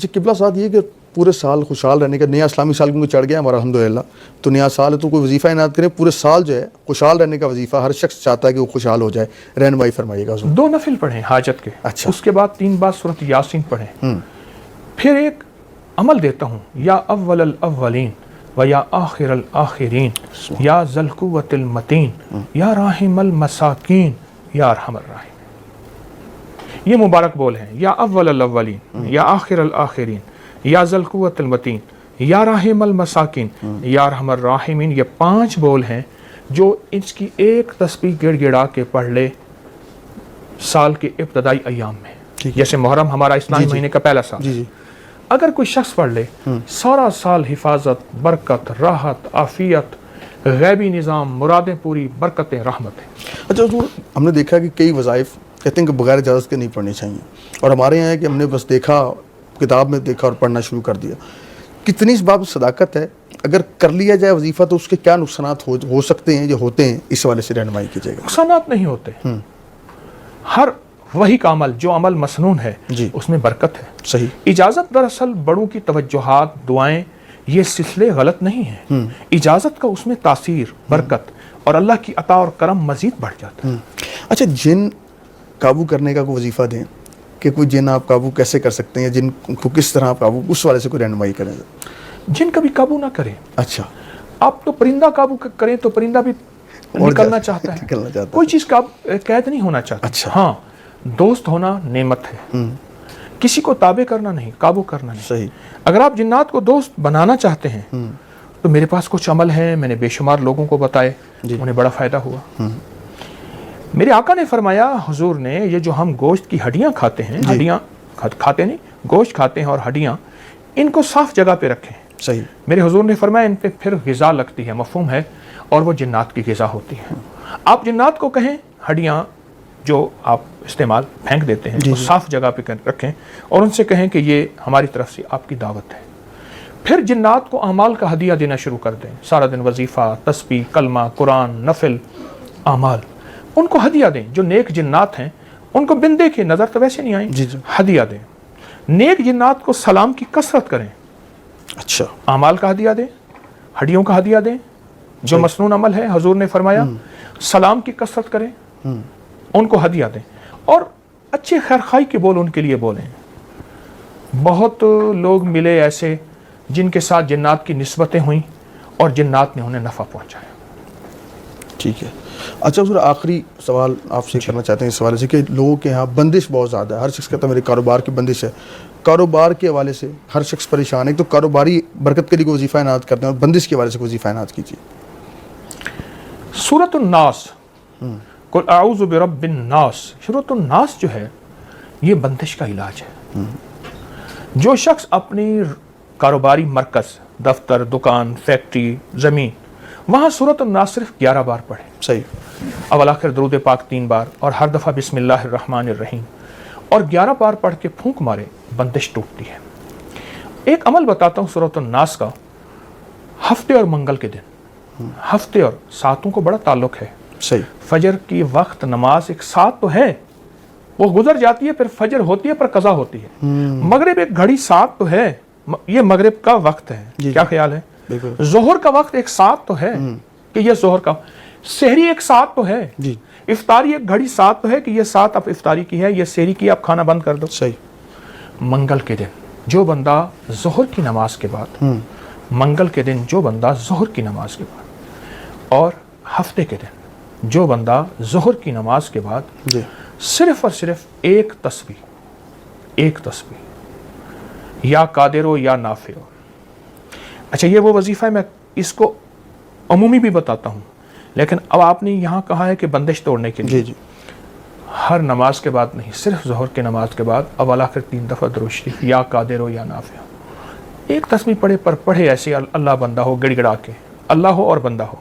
اچھا قبلہ صاحب یہ کہ پورے سال خوشحال رہنے کا، نیا اسلامی سال کیونکہ چڑھ گیا ہمارا الحمدللہ، تو نیا سال ہے تو کوئی وظیفہ عنایت کریں پورے سال جو ہے خوشحال رہنے کا وظیفہ، ہر شخص چاہتا ہے کہ وہ خوشحال ہو جائے، رہنمائی فرمائیے گا حضور۔ 2 نفل پڑھیں حاجت کے، اچھا، اس کے بعد 3 بار سورۃ یاسین پڑھیں، پھر ایک عمل دیتا ہوں، یا اول الاولین و یا آخر الآخرین یا ذی القوۃ المتین یا راحم المساکین یا ارحم الراحمین۔ یہ مبارک بول ہیں، یا اول الاولین یا آخر الآخرین یا ذی القوۃ المتین یا راحم المساکین یا ارحم الراحمین۔ یہ 5 بول ہیں جو اس کی ایک تسبیح گڑ گڑا کے پڑھ لے سال کے ابتدائی ایام میں، جیسے محرم ہمارا اسلامی مہینے کا پہلا سال، اگر کوئی شخص پڑھ لے سارا سال حفاظت، برکت، راحت، عافیت، غیبی نظام، مرادیں پوری، برکتیں، رحمتیں۔ اچھا حضور ہم نے دیکھا کہ کئی وظائف کہتے ہیں کہ بغیر اجازت کے نہیں پڑھنی چاہیے، اور ہمارے یہاں ہے کہ ہم نے بس دیکھا، کتاب میں دیکھا اور پڑھنا شروع کر دیا، کتنی اس بات صداقت ہے؟ اگر کر لیا جائے وظیفہ تو اس کے کیا نقصانات ہو سکتے ہیں جو ہوتے ہیں، اس حوالے سے رہنمائی کیجیے گا۔ نقصانات نہیں ہوتے، ہر وہی کا عمل جو عمل مسنون ہے اس میں برکت ہے۔ صحیح۔ اجازت دراصل بڑوں کی توجہات، دعائیں، یہ سلسلے غلط نہیں ہیں، اجازت کا اس میں تاثیر، برکت اور اللہ کی عطا اور کرم مزید بڑھ جاتا ہے۔ اچھا جن قابو کرنے کا کوئی وظیفہ دیں کہ کوئی جن آپ قابو کیسے کر سکتے ہیں، جن کو کس طرح آپ قابو، اس والے سے کوئی رہنمائی کریں۔ جن کبھی قابو نہ کریں، اچھا آپ تو پرندہ قابو کریں تو پرندہ بھی نکلنا چاہتا ہے، کوئی چیز قید نہیں ہونا چاہتا۔ اچھا، ہاں دوست ہونا نعمت ہے، کسی کو تابع کرنا نہیں، قابو کرنا نہیں۔ صحیح۔ اگر آپ جنات کو دوست بنانا چاہتے ہیں تو میرے پاس کچھ عمل ہیں، میں نے بے شمار لوگوں کو بتائے، انہیں بڑا فائدہ ہوا۔ میرے آقا نے فرمایا، حضور نے، یہ جو ہم گوشت کی ہڈیاں کھاتے ہیں، ہڈیاں کھاتے نہیں، گوشت کھاتے ہیں اور ہڈیاں، ان کو صاف جگہ پہ رکھیں۔ صحیح۔ میرے حضور نے فرمایا ان پہ پھر غذا لگتی ہے، مفہوم ہے، اور وہ جنات کی غذا ہوتی ہے۔ آپ جنات کو کہیں ہڈیاں جو آپ استعمال پھینک دیتے ہیں وہ صاف جگہ پہ رکھیں، اور ان سے کہیں کہ یہ ہماری طرف سے آپ کی دعوت ہے۔ پھر جنات کو اعمال کا ہدیہ دینا شروع کر دیں، سارا دن وظیفہ، تسبیح، کلمہ، قرآن، نفل، اعمال، ان کو ہدیہ دیں۔ جو نیک جنات ہیں ان کو بن دیکھیں، نظر تو ویسے نہیں آئیں، ہدیہ دیں۔ نیک جنات کو سلام کی کثرت کریں، اچھا، اعمال کا ہدیہ دیں، ہڈیوں کا ہدیہ دیں، جو مسنون عمل ہے حضور نے فرمایا سلام کی کثرت کریں، ان کو ہدیہ دیں، اور اچھے خیرخواہی کے بول ان کے لیے بولیں۔ بہت لوگ ملے ایسے جن کے ساتھ جنات کی نسبتیں ہوئیں اور جنات نے انہیں نفع پہنچایا۔ ٹھیک ہے۔ اچھا حضور آخری سوال آپ سے کرنا چاہتے ہیں اس حوالے سے کہ لوگوں کے ہاں بندش بہت زیادہ ہے، ہر شخص کہتا ہے میرے کاروبار کی بندش ہے، کاروبار کے حوالے سے ہر شخص پریشان ہے، تو کاروباری برکت کے لیے کوئی وظیفہ عنایت کرتے ہیں، اور بندش کے حوالے سے کوئی وظیفہ عنایت کیجیے۔ سورۃ الناس، قل اعوذ برب الناس، سورۃ الناس جو ہے یہ بندش کا علاج ہے۔ جو شخص اپنی کاروباری مرکز، دفتر، دکان، فیکٹری، زمین، وہاں سورۃ الناس صرف 11 بار پڑھے، صحیح، اول آخر درود پاک 3 بار، اور ہر دفعہ بسم اللہ الرحمن الرحیم، اور 11 بار پڑھ کے پھونک مارے، بندش ٹوٹتی ہے۔ ایک عمل بتاتا ہوں سورۃ الناس کا، ہفتے اور منگل کے دن، ہفتے اور ساتوں کو بڑا تعلق ہے۔ صحیح۔ فجر کی وقت نماز ایک سات تو ہے، وہ گزر جاتی ہے، پھر فجر ہوتی ہے پر قضا ہوتی ہے۔ مغرب ایک گھڑی سات تو ہے، یہ مغرب کا وقت ہے، کیا خیال ہے؟ ظہر کا وقت ایک سات تو ہے کہ یہ ظہر کا، سحری ایک سات تو ہے، افطاری ایک گھڑی سات تو ہے کہ یہ سات اب افطاری کی ہے، یہ سحری کی، اب کھانا بند کر دو۔ صحیح۔ منگل کے دن جو بندہ ظہر کی نماز کے بعد، منگل کے دن جو بندہ ظہر کی نماز کے بعد، اور ہفتے کے دن جو بندہ ظہر کی نماز کے بعد صرف اور صرف ایک تسبیح یا قادر ہو یا نافع ہو۔ اچھا یہ وہ وظیفہ ہے، میں اس کو عمومی بھی بتاتا ہوں، لیکن اب آپ نے یہاں کہا ہے کہ بندش توڑنے کے لیے، ہر نماز کے بعد نہیں، صرف ظہر کی نماز کے بعد اول آخر 3 دفعہ درود شریف، یا قادر ہو یا نافع ہو، ایک تسبیح پڑھے، پر پڑھے ایسے اللہ بندہ ہو، گڑ گڑا کے، اللہ ہو اور بندہ ہو۔